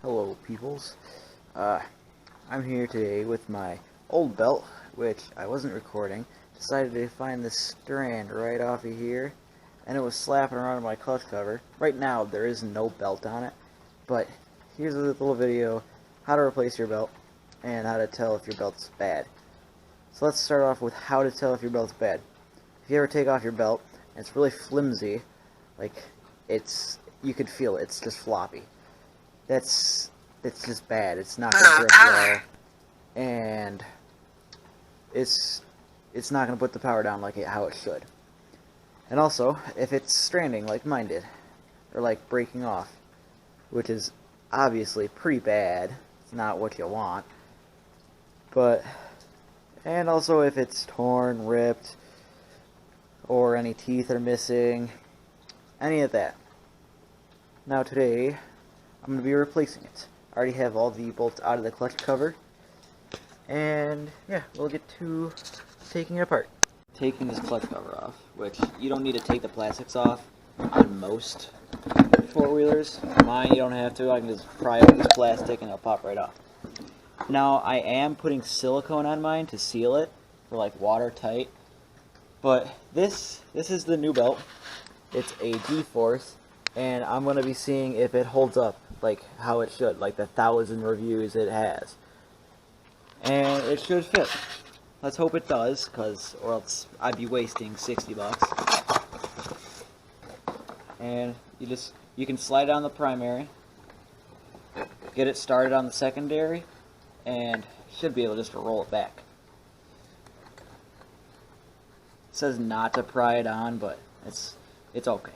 Hello peoples, I'm here today with my old belt, which I wasn't recording. Decided to find this strand right off of here, and it was slapping around my clutch cover. Right now there is no belt on it, but here's a little video how to replace your belt and how to tell if your belt's bad. So let's start off with how to tell if your belt's bad. If you ever take off your belt and it's really flimsy, like you could feel it, it's just floppy. It's just bad. It's not gonna grip well, and it's not gonna put the power down like how it should. And also, if it's stranding like mine did, or like breaking off, which is obviously pretty bad. It's not what you want. And also if it's torn, ripped, or any teeth are missing, any of that. Now today, I'm going to be replacing it. I already have all the bolts out of the clutch cover, and yeah, we'll get to taking it apart. Taking this clutch cover off, which you don't need to take the plastics off on most four-wheelers. Mine you don't have to. I can just pry up this plastic and it'll pop right off. Now I am putting silicone on mine to seal it for like watertight, but this is the new belt. It's a G-Force, and I'm going to be seeing if it holds up like how it should, like the 1,000 reviews it has. And it should fit. Let's hope it does, or else I'd be wasting 60 bucks. And you can slide on the primary, get it started on the secondary, and should be able just to roll it back. It says not to pry it on, but it's okay.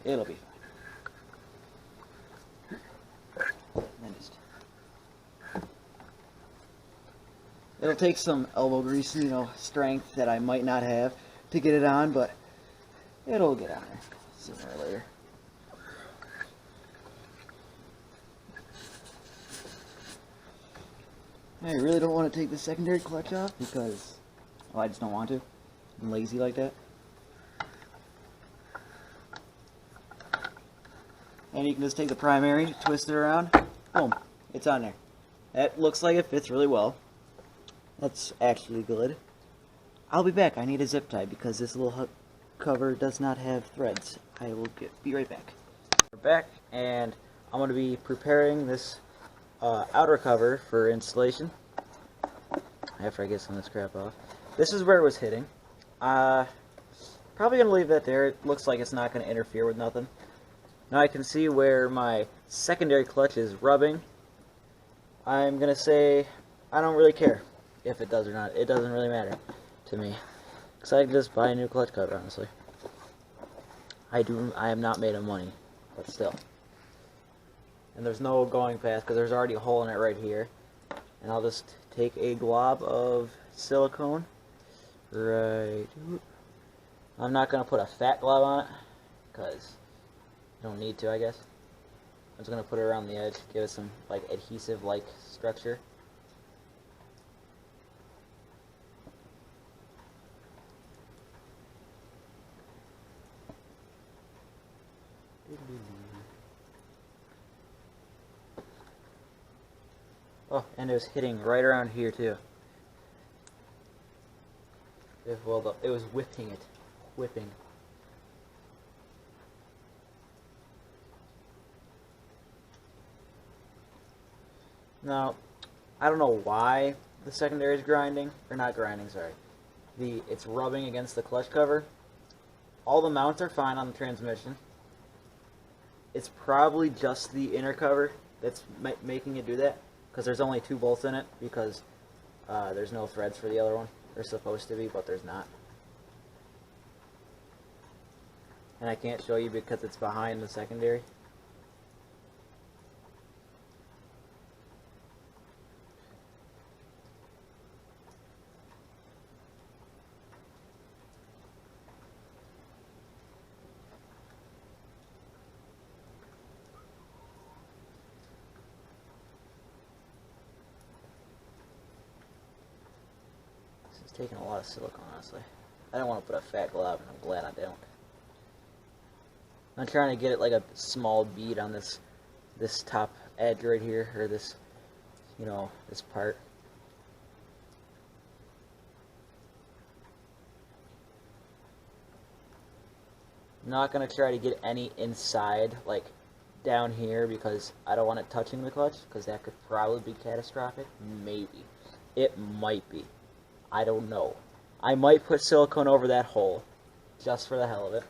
It'll be fine. It'll take some elbow grease, strength that I might not have to get it on, but it'll get on there sooner or later. I really don't want to take the secondary clutch off because, I just don't want to. I'm lazy like that. And you can just take the primary, twist it around, boom, it's on there. That looks like it fits really well. That's actually good. I'll be back. I need a zip tie because this little cover does not have threads. I will be right back. We're back, and I'm going to be preparing this outer cover for installation after I get some of this crap off. This is where it was hitting. Probably going to leave that there. It looks like it's not going to interfere with nothing. Now I can see where my secondary clutch is rubbing. I'm going to say I don't really care if it does or not. It doesn't really matter to me, because I can just buy a new clutch cover, honestly. I am not made of money, but still. And there's no going past because there's already a hole in it right here. And I'll just take a glob of silicone. Right. I'm not going to put a fat glob on it because you don't need to, I guess. I'm just going to put it around the edge, give it some like adhesive-like structure. Oh, and it was hitting right around here too. Well, it was whipping it. Whipping. Now, I don't know why the secondary is grinding, or not grinding, sorry. It's rubbing against the clutch cover. All the mounts are fine on the transmission. It's probably just the inner cover that's making it do that, because there's only 2 bolts in it, because there's no threads for the other one. There's supposed to be, but there's not. And I can't show you because it's behind the secondary. It's taking a lot of silicone, honestly. I don't want to put a fat glob, and I'm glad I don't. I'm trying to get it like a small bead on this top edge right here, or this, you know, this part. I'm not going to try to get any inside, like down here, because I don't want it touching the clutch, because that could probably be catastrophic. Maybe. It might be. I don't know. I might put silicone over that hole, just for the hell of it.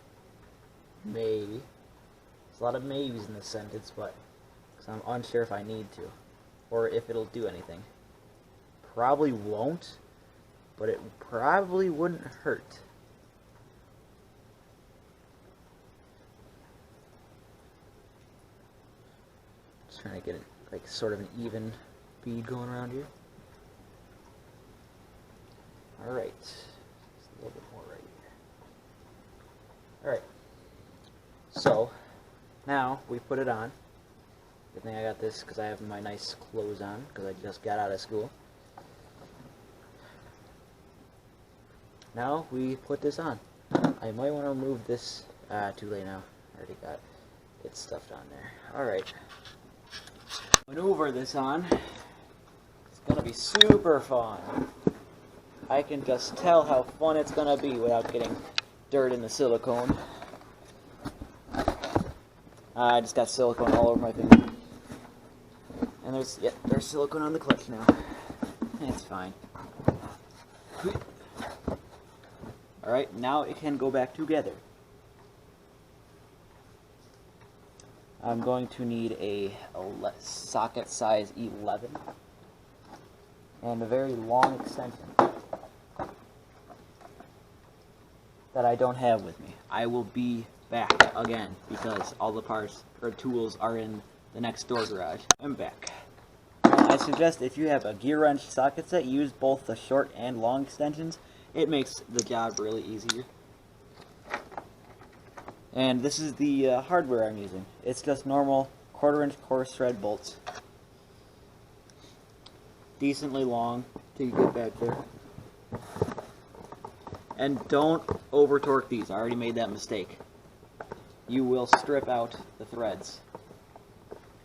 Maybe. There's a lot of maybes in this sentence, but because I'm unsure if I need to, or if it'll do anything. Probably won't, but it probably wouldn't hurt. Just trying to get it like sort of an even bead going around here. Alright, just a little bit more right here. Alright, so now we put it on. Good thing I got this because I have my nice clothes on because I just got out of school. Now we put this on. I might want to remove this. Too late now. I already got it stuffed on there. Alright. Maneuver this on. It's going to be super fun. I can just tell how fun it's going to be without getting dirt in the silicone. I just got silicone all over my finger. And there's silicone on the clutch now. It's fine. Alright, now it can go back together. I'm going to need a socket size 11 and a very long extension that I don't have with me. I will be back again because all the parts or tools are in the next door garage. I'm back. I suggest if you have a gear wrench socket set, use both the short and long extensions. It makes the job really easier. And this is the hardware I'm using. It's just normal 1/4-inch coarse thread bolts. Decently long to get back there. And don't over torque these. I already made that mistake. You will strip out the threads.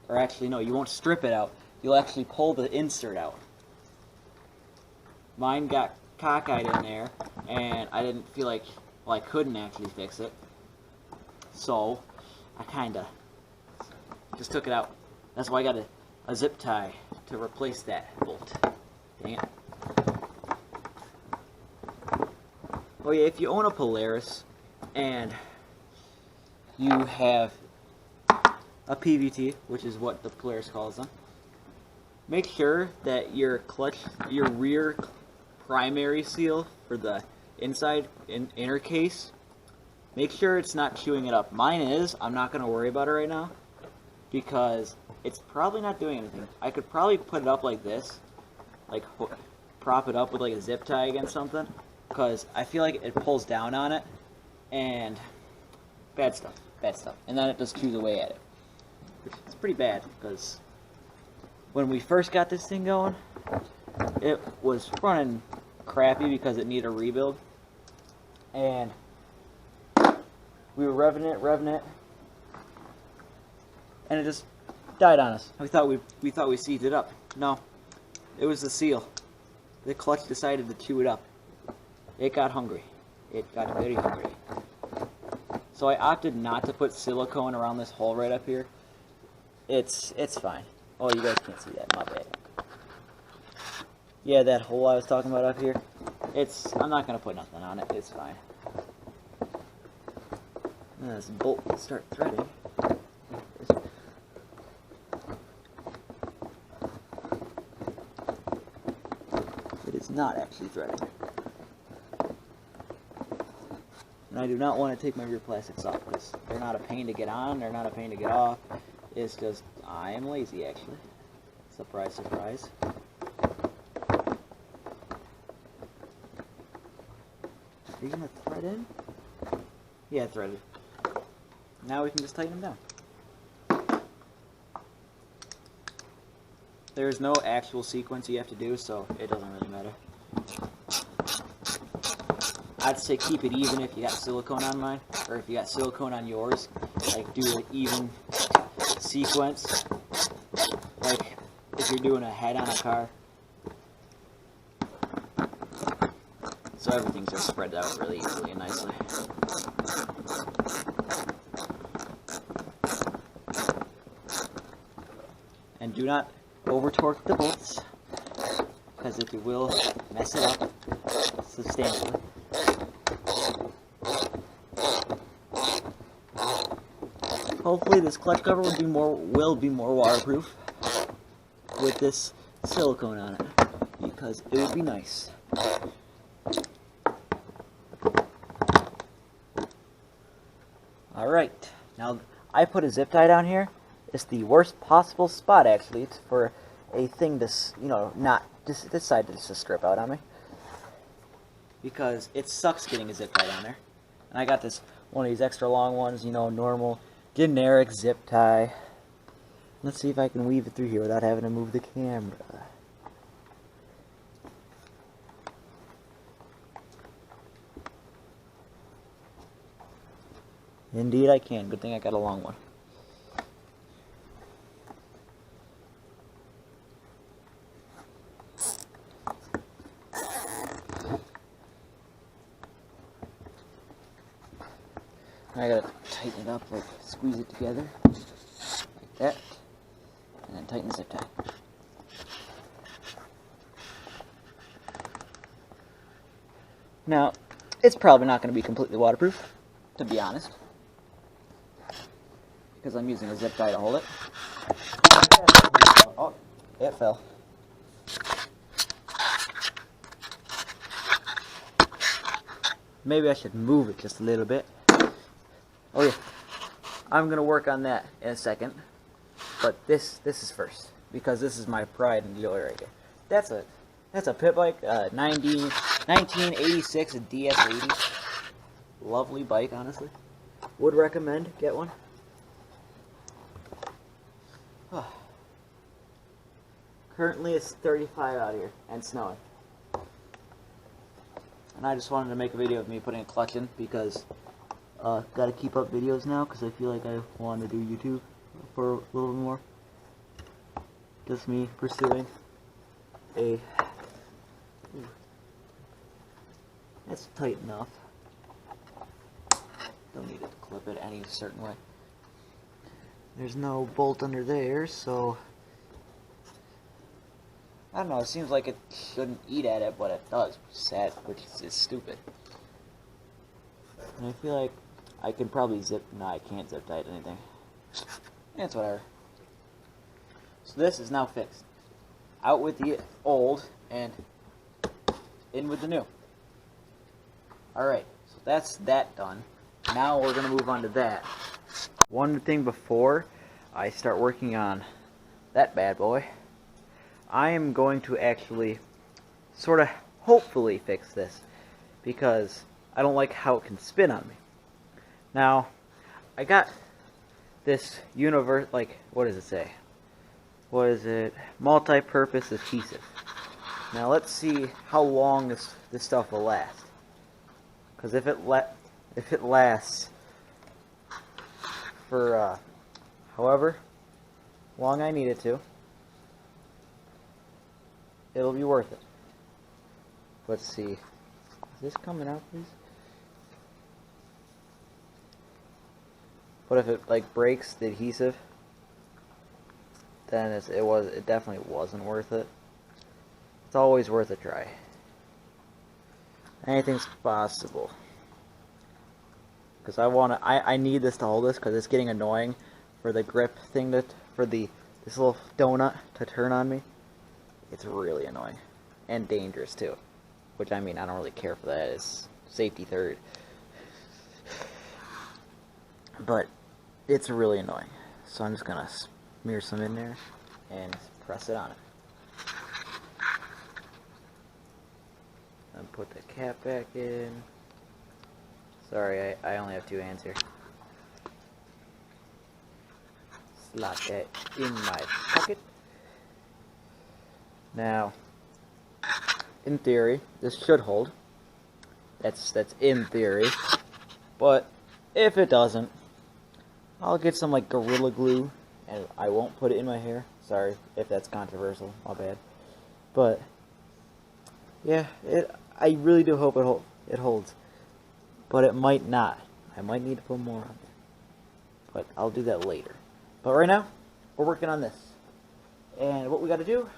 Or actually, no, you won't strip it out. You'll actually pull the insert out. Mine got cockeyed in there, and I didn't feel like, well, I couldn't actually fix it. So, I kinda just took it out. That's why I got a zip tie to replace that bolt. Dang it. Oh yeah, if you own a Polaris and you have a PVT, which is what the Polaris calls them, make sure that your rear primary seal for the inside inner case, make sure it's not chewing it up. Mine is. I'm not going to worry about it right now because it's probably not doing anything. I could probably put it up like this, like prop it up with like a zip tie against something, because I feel like it pulls down on it, and bad stuff, and then it just chews away at it. It's pretty bad because when we first got this thing going, it was running crappy because it needed a rebuild, and we were revving it, and it just died on us. We thought we seized it up. No, it was the seal. The clutch decided to chew it up. It got hungry. It got very hungry. So I opted not to put silicone around this hole right up here. It's fine. Oh, you guys can't see that. My bad. Yeah, that hole I was talking about up here. I'm not gonna put nothing on it. It's fine. And this bolt will start threading. It is not actually threading. And I do not want to take my rear plastics off because they're not a pain to get on, they're not a pain to get off. It's just, I am lazy actually. Surprise, surprise. Are you going to thread in? Yeah, threaded. Now we can just tighten them down. There's no actual sequence you have to do, so it doesn't really matter. I'd say keep it even if you got silicone on mine, or if you got silicone on yours. Like do an even sequence. if you're doing a head on a car. So everything's just spread out really easily and nicely. And do not over torque the bolts, because if you will, mess it up substantially. Hopefully this clutch cover will be more waterproof with this silicone on it, because it would be nice. Alright, now I put a zip tie down here. It's the worst possible spot actually for a thing to, not decide to strip out on me, because it sucks getting a zip tie down there. And I got this one of these extra long ones, normal generic zip tie. Let's see if I can weave it through here without having to move the camera. Indeed I can. Good thing I got a long one. I gotta tighten it up, like squeeze it together, like that, and then tighten the zip tie. Now, it's probably not going to be completely waterproof, to be honest, because I'm using a zip tie to hold it. Oh, it fell. Maybe I should move it just a little bit. Oh yeah, I'm going to work on that in a second, but this is first, because this is my pride and joy right here. That's a pit bike, 1986 DS80. Lovely bike, honestly. Would recommend, get one. Currently it's 35 out here and snowing. And I just wanted to make a video of me putting a clutch in, because gotta keep up videos now, because I feel like I want to do YouTube for a little more. Just me pursuing a... That's tight enough. Don't need to clip it any certain way. There's no bolt under there, so... I don't know, it seems like it shouldn't eat at it, but it does, which is stupid. And I feel like I can probably no, I can't zip tie anything. It's whatever. So this is now fixed. Out with the old and in with the new. Alright, so that's that done. Now we're going to move on to that. One thing before I start working on that bad boy, I am going to actually sort of hopefully fix this, because I don't like how it can spin on me. Now, I got this what does it say? What is it? Multi-purpose adhesive. Now let's see how long this stuff will last. Because if it lasts for however long I need it to, it'll be worth it. Let's see. Is this coming out, please? But if it breaks the adhesive, then it definitely wasn't worth it. It's always worth a try. Anything's possible. Because I need this to hold this, because it's getting annoying for the grip thing for this little donut to turn on me. It's really annoying and dangerous too. Which, I mean, I don't really care for that. It's safety third. But it's really annoying. So I'm just gonna smear some in there and press it on it. And put the cap back in. Sorry, I only have two hands here. Slot that in my pocket. Now, in theory, this should hold. That's in theory. But if it doesn't, I'll get some Gorilla Glue, and I won't put it in my hair, Sorry if that's controversial. My bad. But yeah, I really do hope it holds, but it might not. I might need to put more on there, but I'll do that later. But right now, we're working on this, and what we got to do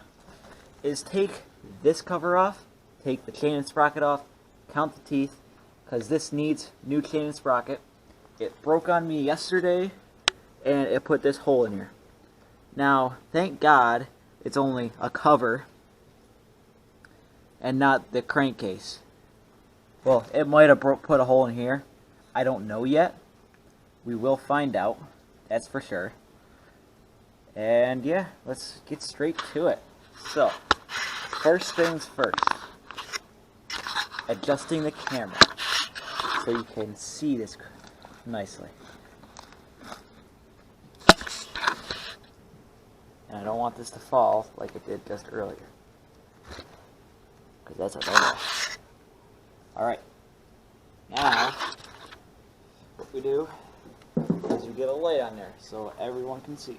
is take this cover off, take the chain and sprocket off, count the teeth, because this needs new chain and sprocket. It broke on me yesterday, and it put this hole in here. Now, thank God, it's only a cover, and not the crankcase. Well, it might have put a hole in here. I don't know yet. We will find out. That's for sure. And yeah, let's get straight to it. So, first things first. Adjusting the camera so you can see this nicely. And I don't want this to fall like it did just earlier, because that's a no-no. Alright, now what we do is we get a light on there so everyone can see.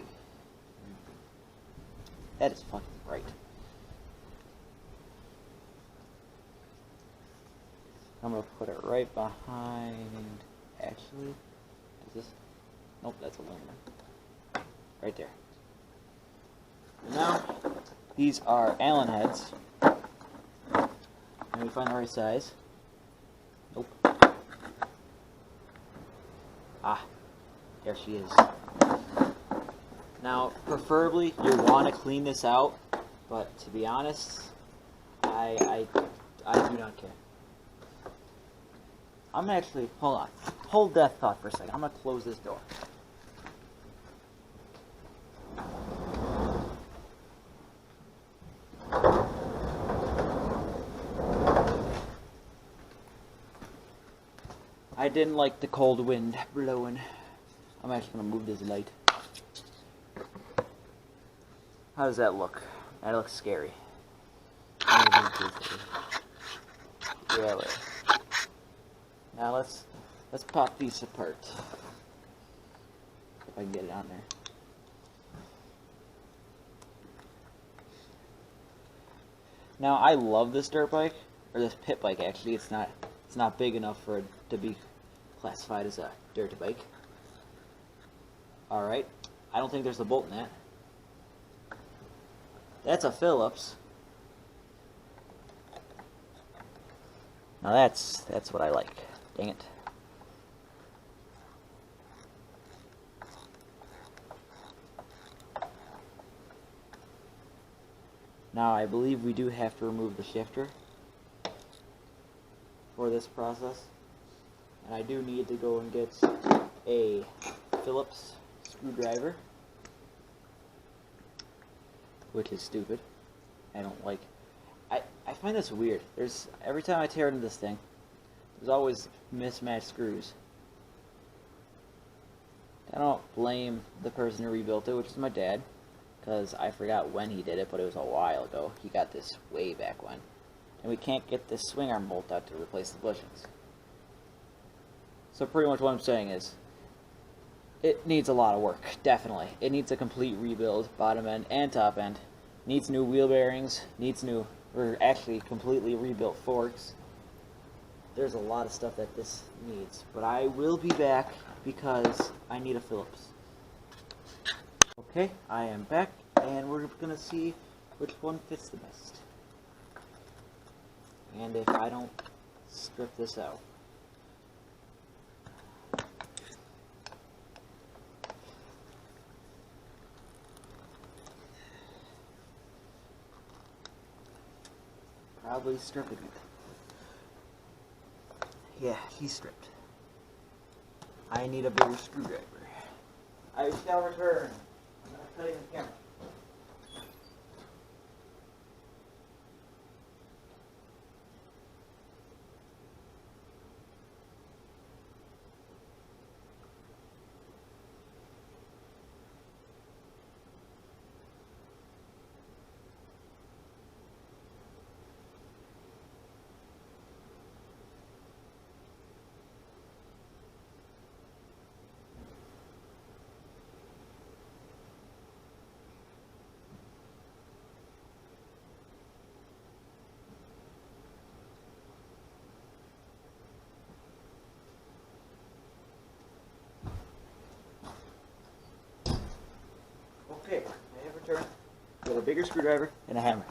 That is fucking bright. I'm going to put it right behind, actually, is this, nope, that's aluminum. Right there. And now, these are Allen heads. Let me find the right size. Nope. Ah, there she is. Now, preferably, you want to clean this out, but to be honest, I do not care. I'm actually, hold on. Hold that thought for a second. I'm going to close this door. I didn't like the cold wind blowing. I'm actually going to move this light. How does that look? That looks scary. Really. Now let's pop these apart. If I can get it on there. Now I love this dirt bike, or this pit bike actually. It's not big enough for it to be classified as a dirt bike. Alright. I don't think there's a bolt in that. That's a Phillips. Now that's what I like. Dang it. Now I believe we do have to remove the shifter for this process. And I do need to go and get a Phillips screwdriver, which is stupid. I don't like. I find this weird. Every time I tear into this thing, there's always mismatched screws. I don't blame the person who rebuilt it, which is my dad, because I forgot when he did it, but it was a while ago. He got this way back when. And we can't get this swing arm bolt out to replace the bushings. So pretty much what I'm saying is, it needs a lot of work, definitely. It needs a complete rebuild, bottom end and top end. Needs new wheel bearings, or actually completely rebuilt forks. There's a lot of stuff that this needs. But I will be back because I need a Phillips. Okay, I am back, and we're going to see which one fits the best. And if I don't strip this out. Probably stripping it. Yeah, he's stripped. I need a bigger screwdriver. I shall return. I'm not cutting the camera. turn with a bigger screwdriver and a hammer.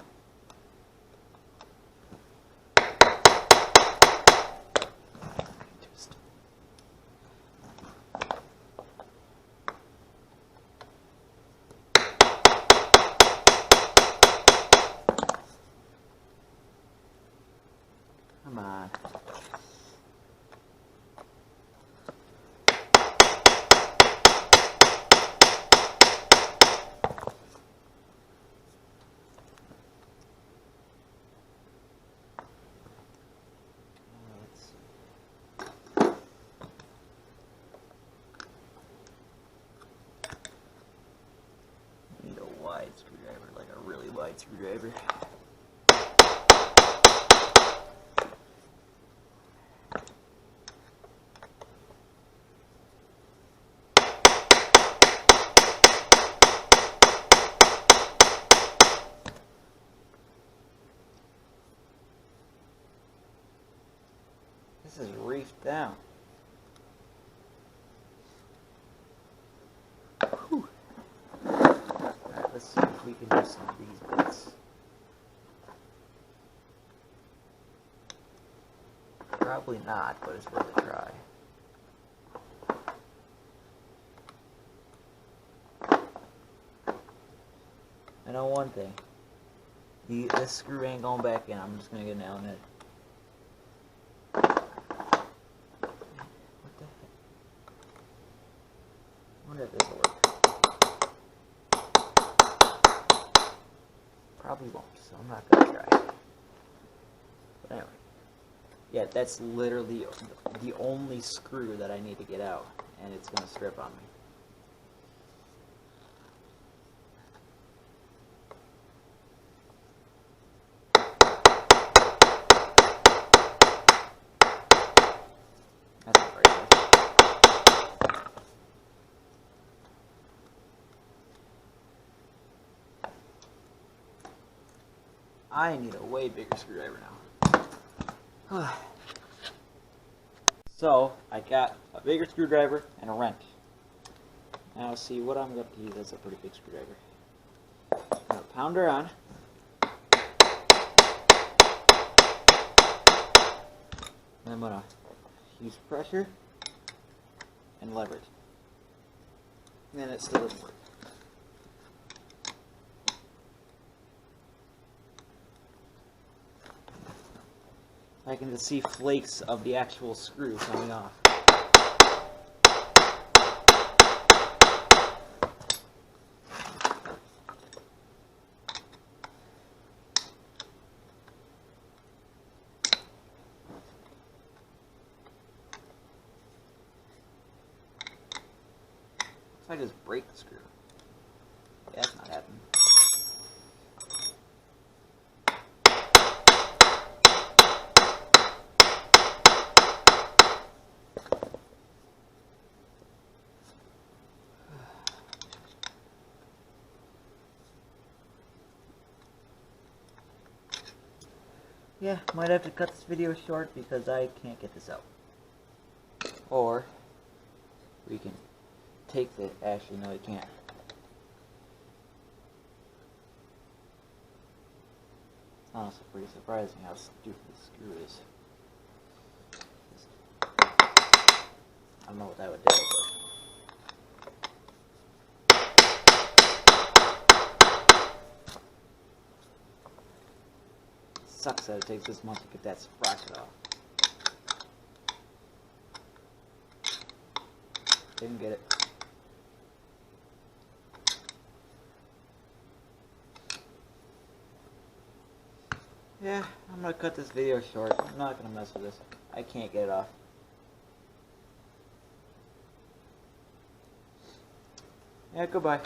Come on. Need a wide screwdriver, like a really wide screwdriver. This is reefed down. Whew. Alright, let's see if we can do some of these bits. Probably not, but it's worth a try. I know one thing. This screw ain't going back in. I'm just going to get an nail in it. I wonder if this will work. Probably won't, so I'm not going to try. But anyway. Yeah, that's literally the only screw that I need to get out, and it's going to strip on me. That's not very good. I need a way bigger screwdriver now. So, I got a bigger screwdriver and a wrench. Now see what I'm going to use as a pretty big screwdriver. I'm going to pound her on. And I'm going to use pressure and leverage. And it still doesn't work. I can just see flakes of the actual screw coming off. If I just break the screw. Yeah, that's not happening. Yeah, might have to cut this video short because I can't get this out. Or we can take the... Actually, no, you can't. It's honestly pretty surprising how stupid this screw is. I don't know what that would do, but... Sucks that it takes this much to get that sprocket off. Didn't get it. Yeah, I'm gonna cut this video short. I'm not gonna mess with this. I can't get it off. Yeah, goodbye.